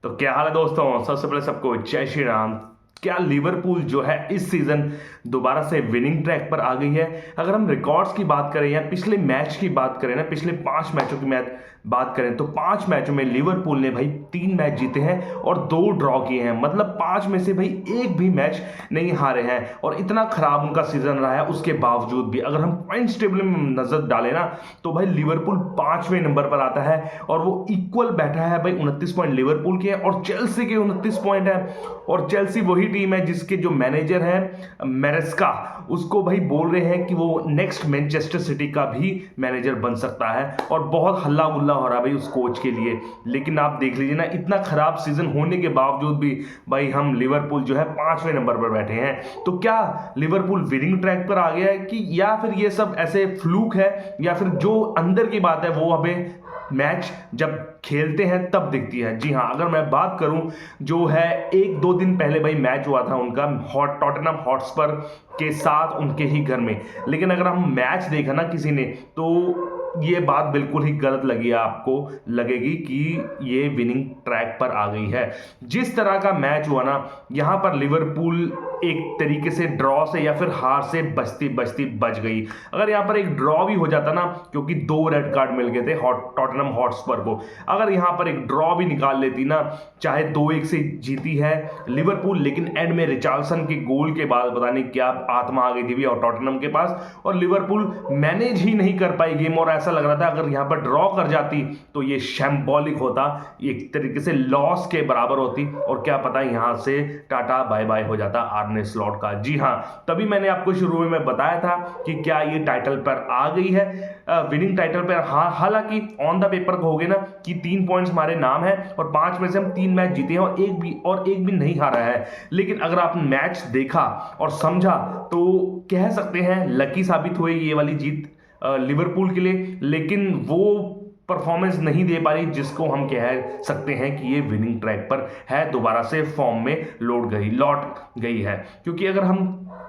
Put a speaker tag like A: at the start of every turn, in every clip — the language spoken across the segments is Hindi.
A: तो क्या हाल है दोस्तों। सबसे पहले सबको जय श्री राम। क्या लिवरपूल जो है इस सीजन दोबारा से विनिंग ट्रैक पर आ गई है। अगर हम रिकॉर्ड्स की बात करें या पिछले मैच की बात करें ना, पिछले 5 मैचों की मैच बात करें तो 5 मैचों में लिवरपूल ने भाई 3 मैच जीते हैं और 2 ड्रॉ किए हैं। मतलब 5 में से भाई एक भी मैच नहीं हारे हैं और इतना खराब उनका सीजन रहा है। उसके बावजूद भी अगर हम पॉइंट्स टेबल में नजर डालें ना तो भाई लिवरपूल 5वें नंबर पर आता है और वो इक्वल बैठा है भाई। 29 पॉइंट लिवरपूल के और चेल्सी के 29 पॉइंट है। और चेल्सी वही टीम है जिसके जो मैनेजर है मेरेस्का, उसको भाई बोल रहे हैं कि वो नेक्स्ट मैनचेस्टर सिटी का भी मैनेजर बन सकता है। और बहुत हल्ला गुल्ला हो रहा है भाई उस कोच के लिए। लेकिन आप देख लीजिए ना, इतना खराब सीजन होने के बावजूद भी भाई हम लिवरपूल जो है 5वें नंबर पर बैठे हैं। तो क्या लिवरपूल विनिंग ट्रैक पर आ गया है कि या फिर ये सब ऐसे फ्लूक है या फिर जो अंदर की बात है वो हमें मैच जब खेलते हैं तब दिखती है। जी हाँ, अगर मैं बात करूं जो है 1-2 दिन पहले भाई मैच हुआ था उनका टॉटनहम हॉटस्पर के साथ उनके ही घर में। लेकिन अगर हम मैच देखा ना किसी ने तो ये बात बिल्कुल ही गलत लगी, आपको लगेगी कि ये विनिंग ट्रैक पर आ गई है। जिस तरह का मैच हुआ ना, यहां पर लिवरपूल एक तरीके से ड्रॉ से या फिर हार से बचती बचती बच गई। अगर यहां पर एक ड्रॉ भी हो जाता ना, क्योंकि 2 रेड कार्ड मिल गए थे टॉटनहम हॉटस्पर को, अगर यहां पर एक ड्रॉ भी निकाल लेती ना, चाहे 2-1 से जीती है लिवरपूल, लेकिन एंड में रिचार्लसन के गोल के बाद पता नहीं क्या आत्मा आ गई थी और टॉटनहम के पास, और लिवरपूल मैनेज ही नहीं कर पाई गेम। और ऐसा लग रहा था अगर यहां पर ड्रॉ कर जाती तो ये शैम्बॉलिक होता, एक तरीके से लॉस के बराबर होती और क्या पता यहां से टाटा बाय बाय हो जाता आर्ने स्लॉट का। जी हां, तभी मैंने आपको शुरू में बताया था कि क्या ये टाइटल पर आ गई है, विनिंग टाइटल पर। हाँ, हालांकि ऑन द पेपर कहोगे ना कि 3 पॉइंट्स हमारे नाम है और 5 में से हम 3 मैच जीते हैं और एक भी नहीं हारा है। लेकिन अगर आपने मैच देखा और समझा तो कह सकते हैं लकी साबित हुई ये वाली जीत लिवरपूल के लिए। लेकिन वो परफॉर्मेंस नहीं दे पा रही जिसको हम कह सकते हैं कि ये विनिंग ट्रैक पर है, दोबारा से फॉर्म में लौट गई है। क्योंकि अगर हम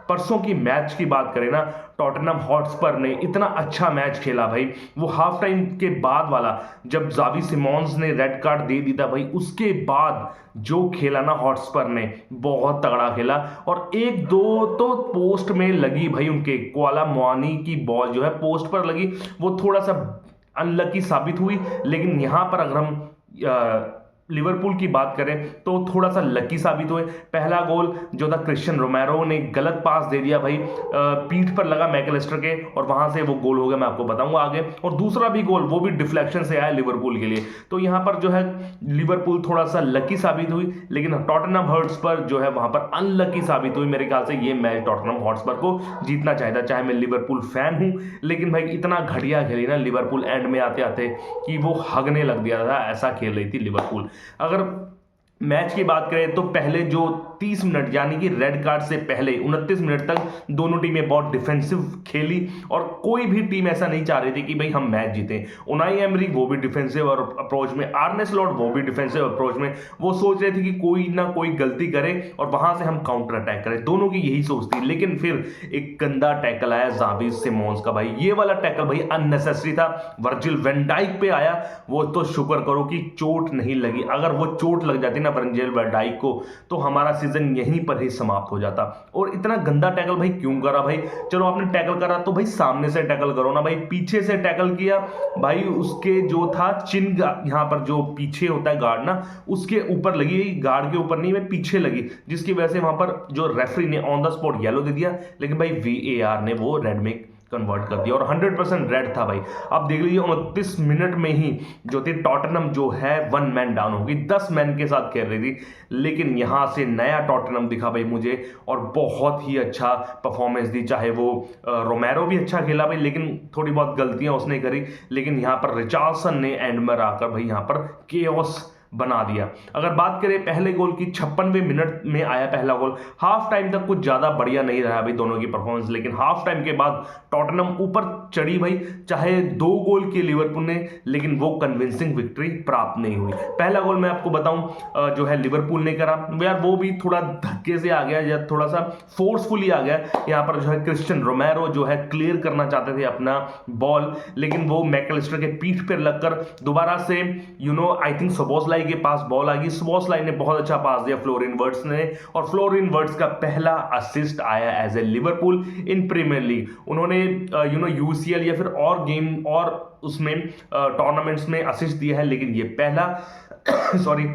A: परसों की मैच की बात करें ना, टॉटनहम हॉटस्पर ने इतना अच्छा मैच खेला भाई। वो हाफ टाइम के बाद वाला, जब जावी सिमोन्स ने रेड कार्ड दे दिया था भाई, उसके बाद जो खेला ना हॉटस्पर ने, बहुत तगड़ा खेला। और 1-2 तो पोस्ट में लगी भाई, उनके कोला मुआनी की बॉल जो है पोस्ट पर लगी, वो थोड़ा सा अनलकी साबित हुई। लेकिन यहां पर अगर हम लिवरपूल की बात करें तो थोड़ा सा लकी साबित हुए। पहला गोल जो था क्रिश्चियन रोमेरो ने गलत पास दे दिया भाई, पीठ पर लगा मैकलिस्टर के और वहां से वो गोल हो गया, मैं आपको बताऊंगा आगे। और दूसरा भी गोल वो भी डिफ्लेक्शन से आया लिवरपूल के लिए। तो यहां पर जो है लिवरपूल थोड़ा सा लकी साबित हुई, लेकिन टॉटनहम हॉटस्पर जो है वहां पर अनलकी साबित हुई। मेरे ख्याल से ये मैच टॉटनहम हॉटस्पर को जीतना चाहिए था, चाहे मैं लिवरपूल फैन हूं। लेकिन भाई इतना घटिया खेली ना लिवरपूल एंड में आते आते कि वो हगने लग दिया था, ऐसा खेल रही थी लिवरपूल। अगर मैच की बात करें तो पहले जो 30 मिनट यानी कि रेड कार्ड से पहले 29 मिनट तक दोनों टीमें बहुत डिफेंसिव खेली और कोई भी टीम ऐसा नहीं चाह रही थी कि भाई हम मैच जीतें। उनाई एमरी वो भी डिफेंसिव और अप्रोच में, आर्ने स्लॉट वो भी डिफेंसिव अप्रोच में, वो सोच रहे थे कि कोई ना कोई गलती करे और वहां से हम काउंटर अटैक करें। दोनों की यही सोच थी। लेकिन फिर एक गंदा टैकल आया जावी सिमोन्स का भाई, ये वाला टैकल भाई अननेसेसरी था। वर्जिल वैन डाइक पे आया, वो तो शुक्र करो कि चोट नहीं लगी। अगर वो चोट लग जाती ना वर्जिल वैन डाइक को तो हमारा सीजन यहीं पर ही समाप्त हो जाता। और इतना गंदा टैकल भाई क्यों करा भाई? चलो आपने टैकल करा तो भाई सामने से टैकल करो ना भाई, पीछे से टैकल किया भाई, उसके जो था चिन यहां पर जो पीछे होता है गार्ड ना, उसके ऊपर लगी, गार्ड के ऊपर नहीं मैं पीछे लगी, जिसकी वजह से वहां पर जो रेफरी ने ऑन द स्पॉट येलो दे दिया। लेकिन भाई वीएआर ने वो रेड में कन्वर्ट कर दिया और 100% रेड था भाई। अब देख लीजिए 29 मिनट में ही जो थी टॉटनहम जो है 1 मैन डाउन होगी, 10 मैन के साथ खेल रही थी। लेकिन यहां से नया टॉटनहम दिखा भाई मुझे और बहुत ही अच्छा परफॉर्मेंस दी। चाहे वो रोमेरो भी अच्छा खेला भाई, लेकिन थोड़ी बहुत गलतियां उसने करी। लेकिन यहां पर रिचार्लसन ने एंड में आकर भाई यहां पर केओस बना दिया। अगर बात करें पहले गोल की, 56वें मिनट में आया पहला गोल। हाफ टाइम तक कुछ ज्यादा बढ़िया नहीं रहा भाई दोनों की परफॉर्मेंस, लेकिन हाफ टाइम के बाद टॉटनहम ऊपर चढ़ी भाई, चाहे 2 गोल किए लिवरपूल ने, लेकिन वो कन्विंसिंग विक्ट्री प्राप्त नहीं हुई। पहला गोल मैं आपको बताऊं जो है लिवरपूल ने करा यार, वो भी थोड़ा धक्के से आ गया या थोड़ा सा फोर्सफुली आ गया। यहाँ पर जो है क्रिस्टियन रोमेरो जो है क्लियर करना चाहते थे अपना बॉल, लेकिन वो मैकलिस्टर के पीठ पर लगकर दोबारा से आई थिंक सोबोसलाई के पास बॉल आ गई। सोबोसलाई ने बहुत अच्छा पास दिया फ्लोरिन वर्ट्स ने, और फ्लोरिन वर्ट्स का पहला असिस्ट आया as a Liverpool in Premier League. उन्होंने यूसीएल या फिर और गेम और उसमें टूर्नामेंट्स में असिस्ट दिया है, लेकिन ये पहला सॉरी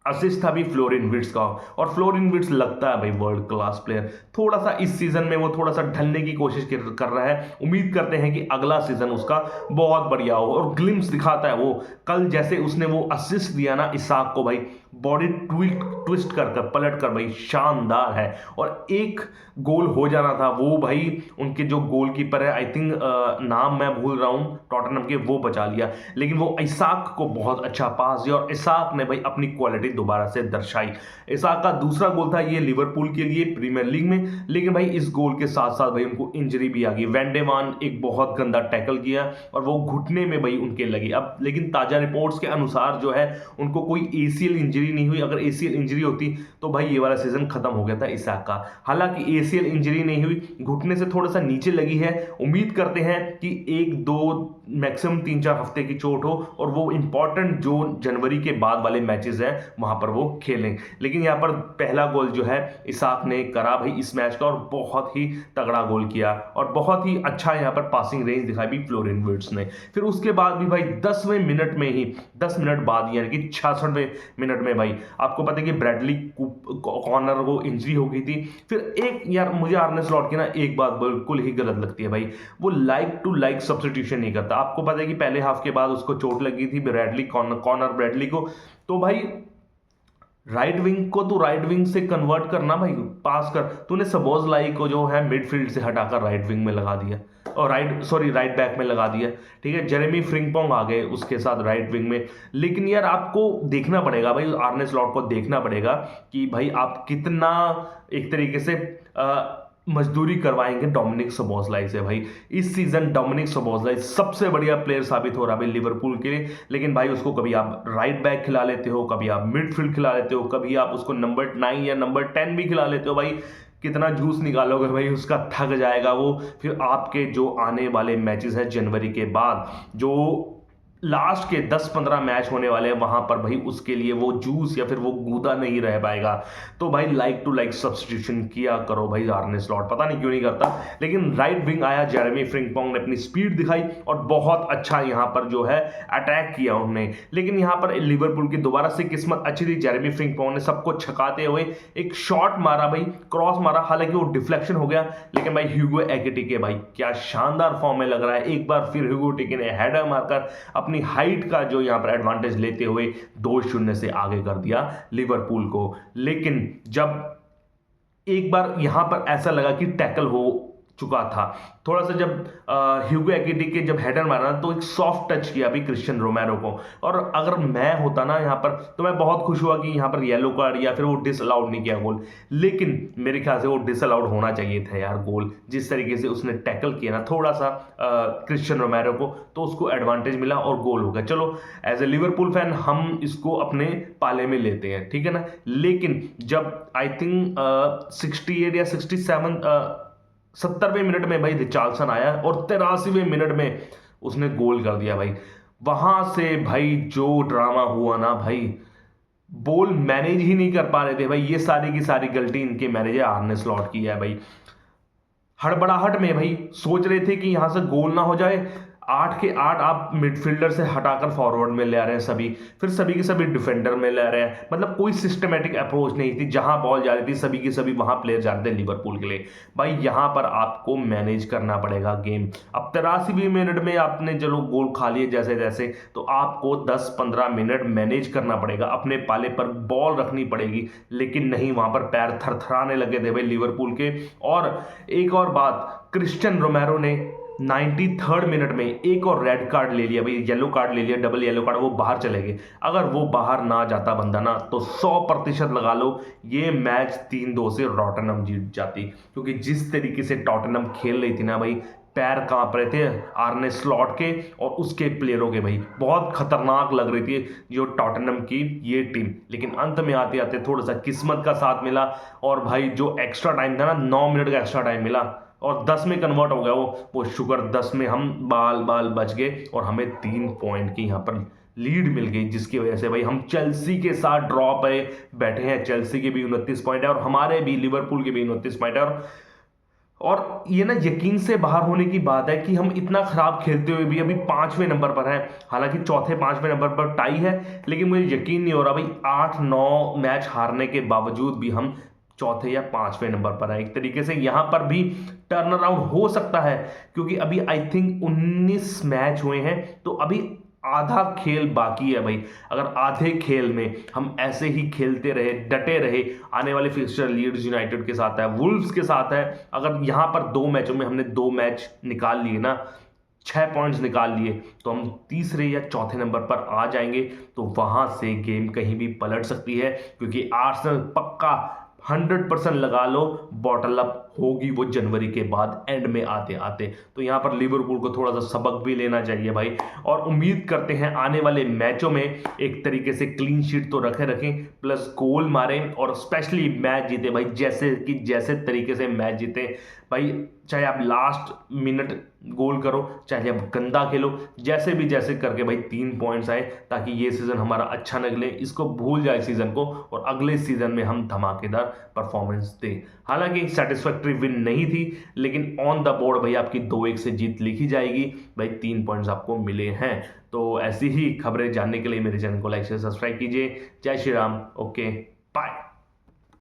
A: असिस्ट था भी फ्लोरिन विर्ट्स का। और फ्लोरिन विर्ट्स लगता है भाई वर्ल्ड क्लास प्लेयर। थोड़ा सा इस सीजन में वो थोड़ा सा ढलने की कोशिश कर रहा है। उम्मीद करते हैं कि अगला सीजन उसका बहुत बढ़िया हो, और ग्लिम्स दिखाता है वो। कल जैसे उसने वो असिस्ट दिया ना इसाक को भाई, बॉडी ट्विस्ट कर पलट कर भाई, शानदार है। और एक गोल हो जाना था वो भाई, उनके जो गोलकीपर है आई थिंक नाम मैं भूल रहा हूं टॉटनहम के, वो बचा लिया। लेकिन वो इसाक को बहुत अच्छा पास दिया, और इसाक ने भाई अपनी क्वालिटी दोबारा से दर्शाई। इसाक का दूसरा गोल था ये लिवरपूल के लिए प्रीमियर लीग में, लेकिन भाई इस गोल के साथ साथ भाई उनको इंजरी भी आ गई। वैंडेवान एक बहुत गंदा टैकल किया और वो घुटने में भाई उनके लगी। अब लेकिन ताजा रिपोर्ट्स के अनुसार जो है उनको कोई एसीएल इंजरी नहीं हुई। अगर एसीएल इंजरी होती तो भाई ये वाला सीजन खत्म हो गया था इसाक का। हालांकि एसीएल इंजरी नहीं हुई, घुटने से थोड़ा सा नीचे लगी है। उम्मीद करते हैं कि 1-2 मैक्सिमम 3-4 हफ्ते की चोट हो, और वो इंपॉर्टेंट जो जनवरी के बाद वाले मैचेस हैं वहां पर वो खेलें। लेकिन यहाँ पर पहला गोल जो है इसाक ने करा भाई इस मैच का, और बहुत ही तगड़ा गोल किया, और बहुत ही अच्छा यहाँ पर पासिंग रेंज दिखाई भी फ्लोरिन विर्ट्स ने। फिर उसके बाद भी भाई 10वें मिनट में ही, 10 मिनट बाद यानी कि 66वें मिनट में भाई आपको पता है कि ब्रैडली कॉर्नर को इंजरी हो गई थी। फिर एक यार मुझे आर्ने स्लॉट की ना एक बात बिल्कुल ही गलत लगती है भाई, वो लाइक टू लाइक सब्स्टिट्यूशन नहीं करता। आपको पता है कि पहले हाफ के बाद उसको चोट लगी थी ब्रैडली कॉर्नर ब्रैडली को, तो भाई राइट विंग को तो राइट विंग से कन्वर्ट करना भाई, पास कर। तूने सबोसलाई को जो है मिडफील्ड से हटाकर राइट विंग में लगा दिया, और राइट बैक में लगा दिया। ठीक है, जेरेमी फ्रिंगपोंग आ गए उसके साथ राइट विंग में। लेकिन यार आपको देखना पड़ेगा भाई, आर्ने स्लॉट को देखना पड़ेगा कि भाई आप कितना एक तरीके से मजदूरी करवाएंगे डोमिनिक सोबोसलाई से। भाई इस सीजन डोमिनिक सोबोसलाई सबसे बढ़िया प्लेयर साबित हो रहा है भाई लिवरपूल के लिए, लेकिन भाई उसको कभी आप राइट बैक खिला लेते हो, कभी आप मिडफील्ड खिला लेते हो, कभी आप उसको नंबर 9 या नंबर 10 भी खिला लेते हो। भाई कितना जूस निकालोगे भाई, उसका थक जाएगा वो। फिर आपके जो आने वाले मैचेस हैं जनवरी के बाद, जो लास्ट के 10-15 मैच होने वाले हैं, वहां पर भाई उसके लिए वो जूस या फिर वो गूदा नहीं रह पाएगा। तो भाई लाइक टू लाइक सब्स्टिट्यूशन किया करो भाई आर्ने स्लॉट, पता नहीं क्यों नहीं करता। लेकिन राइट विंग आया, जेरेमी फ्रिंगपोंग ने अपनी स्पीड दिखाई और बहुत अच्छा यहां पर जो है अटैक किया उन्होंने। लेकिन यहां पर लिवरपूल की दोबारा से किस्मत अच्छी थी, जेरेमी फ्रिंगपोंग ने सबको छकाते हुए एक शॉट मारा भाई, क्रॉस मारा, हालांकि वो डिफ्लेक्शन हो गया, लेकिन भाई ह्यूगो एकिटिके भाई क्या शानदार फॉर्म में लग रहा है। एक बार फिर ह्यूगो एकिटिके ने हेडर मारकर अपनी हाइट का जो यहां पर एडवांटेज लेते हुए 2-0 से आगे कर दिया लिवरपूल को। लेकिन जब एक बार यहां पर ऐसा लगा कि टैकल हो चुका था, थोड़ा सा जब ह्यूगो एकिटिके जब हेडर मारा तो एक सॉफ्ट टच किया भी क्रिस्टियन रोमेरो को, और अगर मैं होता ना यहाँ पर तो मैं बहुत खुश हुआ कि यहाँ पर येलो कार्ड या फिर वो डिसअलाउड नहीं किया गोल। लेकिन मेरे ख्याल से वो डिसअलाउड होना चाहिए था यार गोल, जिस तरीके से उसने टैकल किया ना थोड़ा सा क्रिस्टियन रोमेरो को, तो उसको एडवांटेज मिला और गोल हो गया। चलो एज ए लिवरपूल फैन हम इसको अपने पाले में लेते हैं, ठीक है ना। लेकिन जब आई थिंक 68 या 70वें मिनट में भाई रिचार्लसन आया और 83वें मिनट में उसने गोल कर दिया भाई, वहां से भाई जो ड्रामा हुआ ना भाई, बॉल मैनेज ही नहीं कर पा रहे थे भाई। ये सारी की सारी गलती इनके मैनेजर आर्ने स्लॉट की है भाई। हड़बड़ाहट में भाई सोच रहे थे कि यहां से गोल ना हो जाए, 8 के 8 आप मिडफील्डर से हटाकर फॉरवर्ड में ले आ रहे हैं सभी, फिर सभी के सभी डिफेंडर में ले आ रहे हैं। मतलब कोई सिस्टमेटिक अप्रोच नहीं थी, जहां बॉल जा रही थी सभी के सभी वहां प्लेयर जा रहे थे लिवरपूल के लिए। भाई यहां पर आपको मैनेज करना पड़ेगा गेम। अब 83वें मिनट में आपने चलो गोल खा लिए जैसे जैसे, तो आपको 10-15 मिनट मैनेज करना पड़ेगा, अपने पाले पर बॉल रखनी पड़ेगी। लेकिन नहीं, वहां पर पैर थरथराने लगे थे भाई लिवरपूल के। और एक और बात, क्रिस्टियन रोमेरो ने 93rd मिनट में एक और रेड कार्ड ले लिया भाई, येलो कार्ड ले लिया, डबल येलो कार्ड, वो बाहर चले गए। अगर वो बाहर ना जाता बंदा ना, तो 100% लगा लो ये मैच 3-2 से टॉटनहम जीत जाती। क्योंकि जिस तरीके से टॉटनहम खेल रही थी ना भाई, पैर कांप रहे थे आर्ने स्लॉट के और उसके प्लेयरों के। भाई बहुत खतरनाक लग रही थी जो टॉटनहम की ये टीम, लेकिन अंत में आते आते थोड़ा सा किस्मत का साथ मिला। और भाई जो एक्स्ट्रा टाइम था ना, 9 मिनट का एक्स्ट्रा टाइम मिला और 10 में कन्वर्ट हो गया वो शुक्र 10 में हम बाल बाल बच गए और हमें 3 पॉइंट की यहाँ पर लीड मिल गई, जिसकी वजह से भाई हम चेल्सी के साथ ड्रॉ पे बैठे हैं। चेल्सी के भी 29 पॉइंट है और हमारे भी लिवरपूल के भी 29 पॉइंट है। और ये ना यकीन से बाहर होने की बात है कि हम इतना खराब खेलते हुए भी अभी 5वें नंबर पर हैं। हालांकि चौथे 5वें नंबर पर टाई है, लेकिन मुझे यकीन नहीं हो रहा भाई 8-9 मैच हारने के बावजूद भी हम चौथे या 5वें नंबर पर है। एक तरीके से यहाँ पर भी टर्न अराउंड हो सकता है, क्योंकि अभी आई थिंक 19 मैच हुए हैं, तो अभी आधा खेल बाकी है भाई। अगर आधे खेल में हम ऐसे ही खेलते रहे, डटे रहे, आने वाले फिक्सचर लीड्स यूनाइटेड के साथ है, वुल्व्स के साथ है, अगर यहाँ पर 2 मैचों में हमने 2 मैच निकाल लिए ना, 6 पॉइंट्स निकाल लिए, तो हम तीसरे या चौथे नंबर पर आ जाएंगे। तो वहां से गेम कहीं भी पलट सकती है, क्योंकि आर्सेनल पक्का 100% लगा लो बॉटल अप होगी वो जनवरी के बाद एंड में आते आते। तो यहाँ पर लिवरपूल को थोड़ा सा सबक भी लेना चाहिए भाई, और उम्मीद करते हैं आने वाले मैचों में एक तरीके से क्लीन शीट तो रखें प्लस गोल मारें और स्पेशली मैच जीते भाई, जैसे तरीके से मैच जीते भाई। चाहे आप लास्ट मिनट गोल करो, चाहे आप गंदा खेलो, जैसे करके भाई 3 पॉइंट्स आए, ताकि ये सीजन हमारा अच्छा निकले, इसको भूल जाए सीजन को और अगले सीजन में हम धमाकेदार परफॉर्मेंस दें। हालांकि सेटिस्फैक्ट्री विन नहीं थी, लेकिन ऑन द बोर्ड भाई आपकी 2-1 से जीत लिखी जाएगी भाई, 3 पॉइंट्स आपको मिले हैं। तो ऐसी ही खबरें जानने के लिए मेरे चैनल को लाइक से सब्सक्राइब कीजिए। जय श्री राम। Okay bye.